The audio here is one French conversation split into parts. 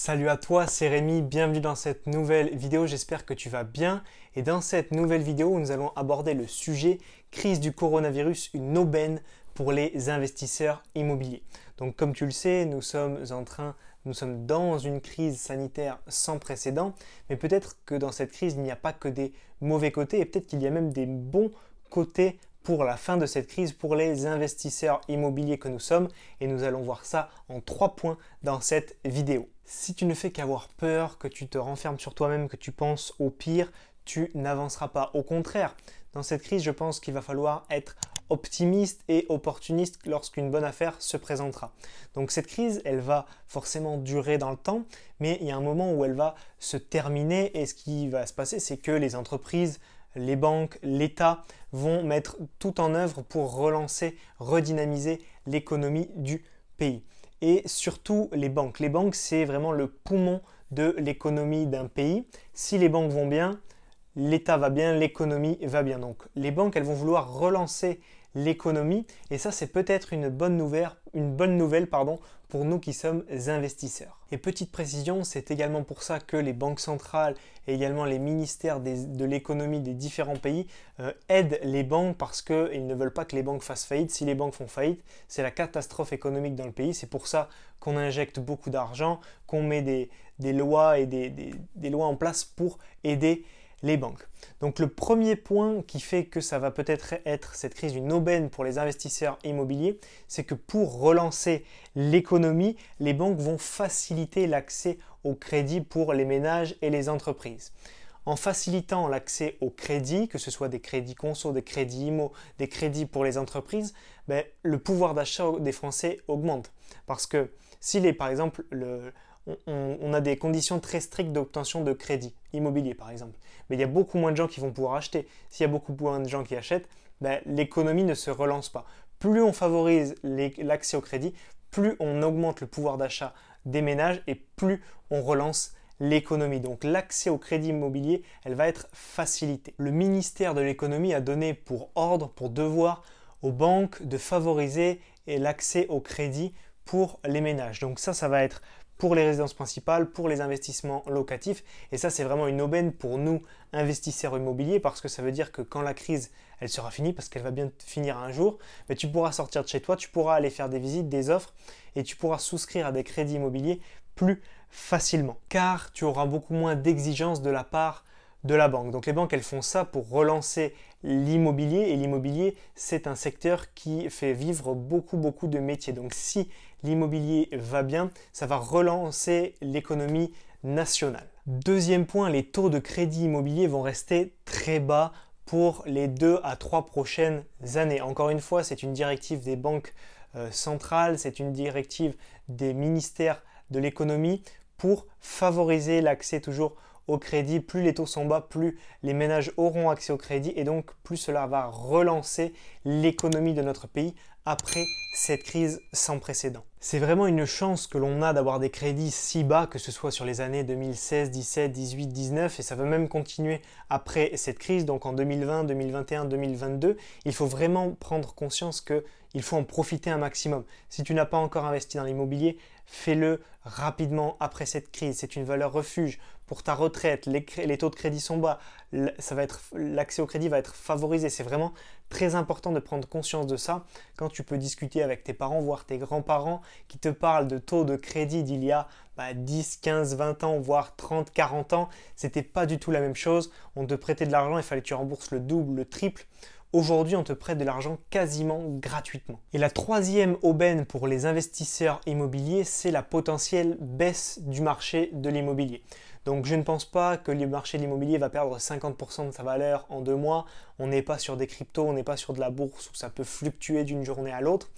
Salut à toi, c'est Rémi, bienvenue dans cette nouvelle vidéo, j'espère que tu vas bien. Et dans cette nouvelle vidéo, nous allons aborder le sujet crise du coronavirus, une aubaine pour les investisseurs immobiliers. Donc comme tu le sais, nous sommes dans une crise sanitaire sans précédent, mais peut-être que dans cette crise, il n'y a pas que des mauvais côtés, et peut-être qu'il y a même des bons côtés pour la fin de cette crise pour les investisseurs immobiliers que nous sommes, et nous allons voir ça en 3 points dans cette vidéo. Si tu ne fais qu'avoir peur, que tu te renfermes sur toi-même, que tu penses au pire, tu n'avanceras pas. Au contraire, dans cette crise, je pense qu'il va falloir être optimiste et opportuniste lorsqu'une bonne affaire se présentera. Donc cette crise, elle va forcément durer dans le temps, mais il y a un moment où elle va se terminer et ce qui va se passer, c'est que les entreprises, les banques, l'État vont mettre tout en œuvre pour relancer, redynamiser l'économie du pays. Et surtout les banques. Les banques, c'est vraiment le poumon de l'économie d'un pays. Si les banques vont bien, l'État va bien, l'économie va bien. Donc les banques, elles vont vouloir relancer l'économie et ça, c'est peut-être une bonne nouvelle pour nous qui sommes investisseurs. Et petite précision, c'est également pour ça que les banques centrales et également les ministères de l'économie des différents pays aident les banques parce qu'ils ne veulent pas que les banques fassent faillite. Si les banques font faillite, c'est la catastrophe économique dans le pays. C'est pour ça qu'on injecte beaucoup d'argent, qu'on met des lois et des lois en place pour aider les banques. Donc le premier point qui fait que ça va peut-être être cette crise une aubaine pour les investisseurs immobiliers, c'est que pour relancer l'économie, les banques vont faciliter l'accès au crédit pour les ménages et les entreprises. En facilitant l'accès au crédit, que ce soit des crédits conso, des crédits IMO, des crédits pour les entreprises, le pouvoir d'achat des Français augmente. Parce que par exemple, on a des conditions très strictes d'obtention de crédit immobilier par exemple. Mais il y a beaucoup moins de gens qui vont pouvoir acheter. S'il y a beaucoup moins de gens qui achètent, l'économie ne se relance pas. Plus on favorise l'accès au crédit, plus on augmente le pouvoir d'achat des ménages et plus on relance l'économie. Donc l'accès au crédit immobilier, elle va être facilitée. Le ministère de l'économie a donné pour ordre, pour devoir aux banques de favoriser l'accès au crédit pour les ménages. Donc ça va être pour les résidences principales, pour les investissements locatifs. Et ça, c'est vraiment une aubaine pour nous, investisseurs immobiliers, parce que ça veut dire que quand la crise, elle sera finie, parce qu'elle va bien finir un jour, tu pourras sortir de chez toi, tu pourras aller faire des visites, des offres, et tu pourras souscrire à des crédits immobiliers plus facilement. Car tu auras beaucoup moins d'exigences de la part de la banque. Donc les banques, elles font ça pour relancer l'immobilier, et l'immobilier, c'est un secteur qui fait vivre beaucoup de métiers. Donc si l'immobilier va bien, ça va relancer l'économie nationale. Deuxième point, les taux de crédit immobilier vont rester très bas pour les 2 à 3 prochaines années. Encore une fois, c'est une directive des banques centrales, c'est une directive des ministères de l'économie pour favoriser l'accès toujours au crédit. Plus les taux sont bas, plus les ménages auront accès au crédit et donc plus cela va relancer l'économie de notre pays après cette crise sans précédent. C'est vraiment une chance que l'on a d'avoir des crédits si bas, que ce soit sur les années 2016, 17, 18, 19 et ça va même continuer après cette crise, donc en 2020, 2021, 2022. Il faut vraiment prendre conscience qu'il faut en profiter un maximum. Si tu n'as pas encore investi dans l'immobilier, fais-le rapidement après cette crise. C'est une valeur refuge pour ta retraite. Les taux de crédit sont bas. L'accès au crédit va être favorisé. C'est vraiment très important de prendre conscience de ça quand tu peux discuter avec tes parents, voire tes grands-parents qui te parlent de taux de crédit d'il y a 10, 15, 20 ans, voire 30, 40 ans. C'était pas du tout la même chose. On te prêtait de l'argent, il fallait que tu rembourses le double, le triple. Aujourd'hui, on te prête de l'argent quasiment gratuitement. Et la troisième aubaine pour les investisseurs immobiliers, c'est la potentielle baisse du marché de l'immobilier. Donc je ne pense pas que le marché de l'immobilier va perdre 50% de sa valeur en 2 mois. On n'est pas sur des cryptos, on n'est pas sur de la bourse où ça peut fluctuer d'une journée à l'autre.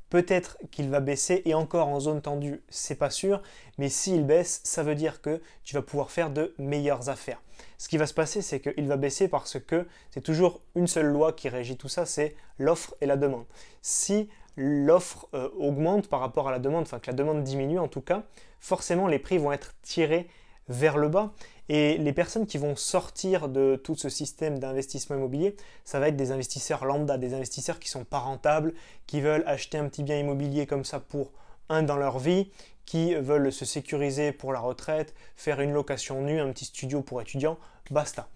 Peut-être qu'il va baisser et encore en zone tendue, c'est pas sûr, mais s'il baisse, ça veut dire que tu vas pouvoir faire de meilleures affaires. Ce qui va se passer, c'est qu'il va baisser parce que c'est toujours une seule loi qui régit tout ça, c'est l'offre et la demande. Si l'offre augmente par rapport à la demande, enfin que la demande diminue en tout cas, forcément les prix vont être tirés vers le bas et les personnes qui vont sortir de tout ce système d'investissement immobilier, ça va être des investisseurs lambda, des investisseurs qui sont pas rentables, qui veulent acheter un petit bien immobilier comme ça pour dans leur vie, qui veulent se sécuriser pour la retraite, faire une location nue, un petit studio pour étudiants, basta.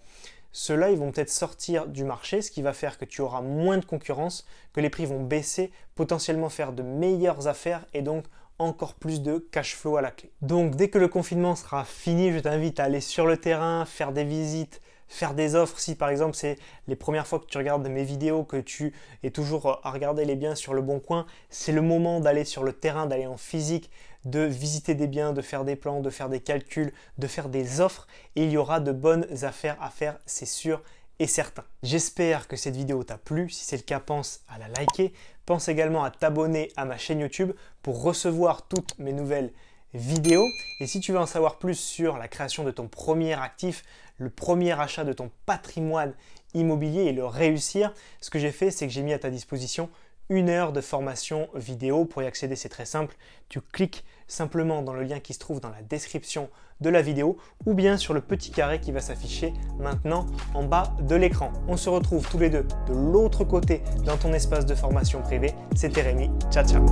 Ceux-là, ils vont peut-être sortir du marché, ce qui va faire que tu auras moins de concurrence, que les prix vont baisser, potentiellement faire de meilleures affaires et donc encore plus de cash flow à la clé. Donc dès que le confinement sera fini, je t'invite à aller sur le terrain, faire des visites, faire des offres. Si par exemple c'est les premières fois que tu regardes mes vidéos, que tu es toujours à regarder les biens sur le bon coin, c'est le moment d'aller sur le terrain, d'aller en physique, de visiter des biens, de faire des plans, de faire des calculs, de faire des offres, et il y aura de bonnes affaires à faire, c'est sûr et certain. J'espère que cette vidéo t'a plu. Si c'est le cas, pense à la liker. Pense également à t'abonner à ma chaîne YouTube pour recevoir toutes mes nouvelles vidéos. Et si tu veux en savoir plus sur la création de ton premier actif, le premier achat de ton patrimoine immobilier et le réussir, ce que j'ai fait, c'est que j'ai mis à ta disposition 1 heure de formation vidéo. Pour y accéder, c'est très simple. Tu cliques simplement dans le lien qui se trouve dans la description de la vidéo ou bien sur le petit carré qui va s'afficher maintenant en bas de l'écran. On se retrouve tous les deux de l'autre côté dans ton espace de formation privé. C'était Rémi. Ciao, ciao.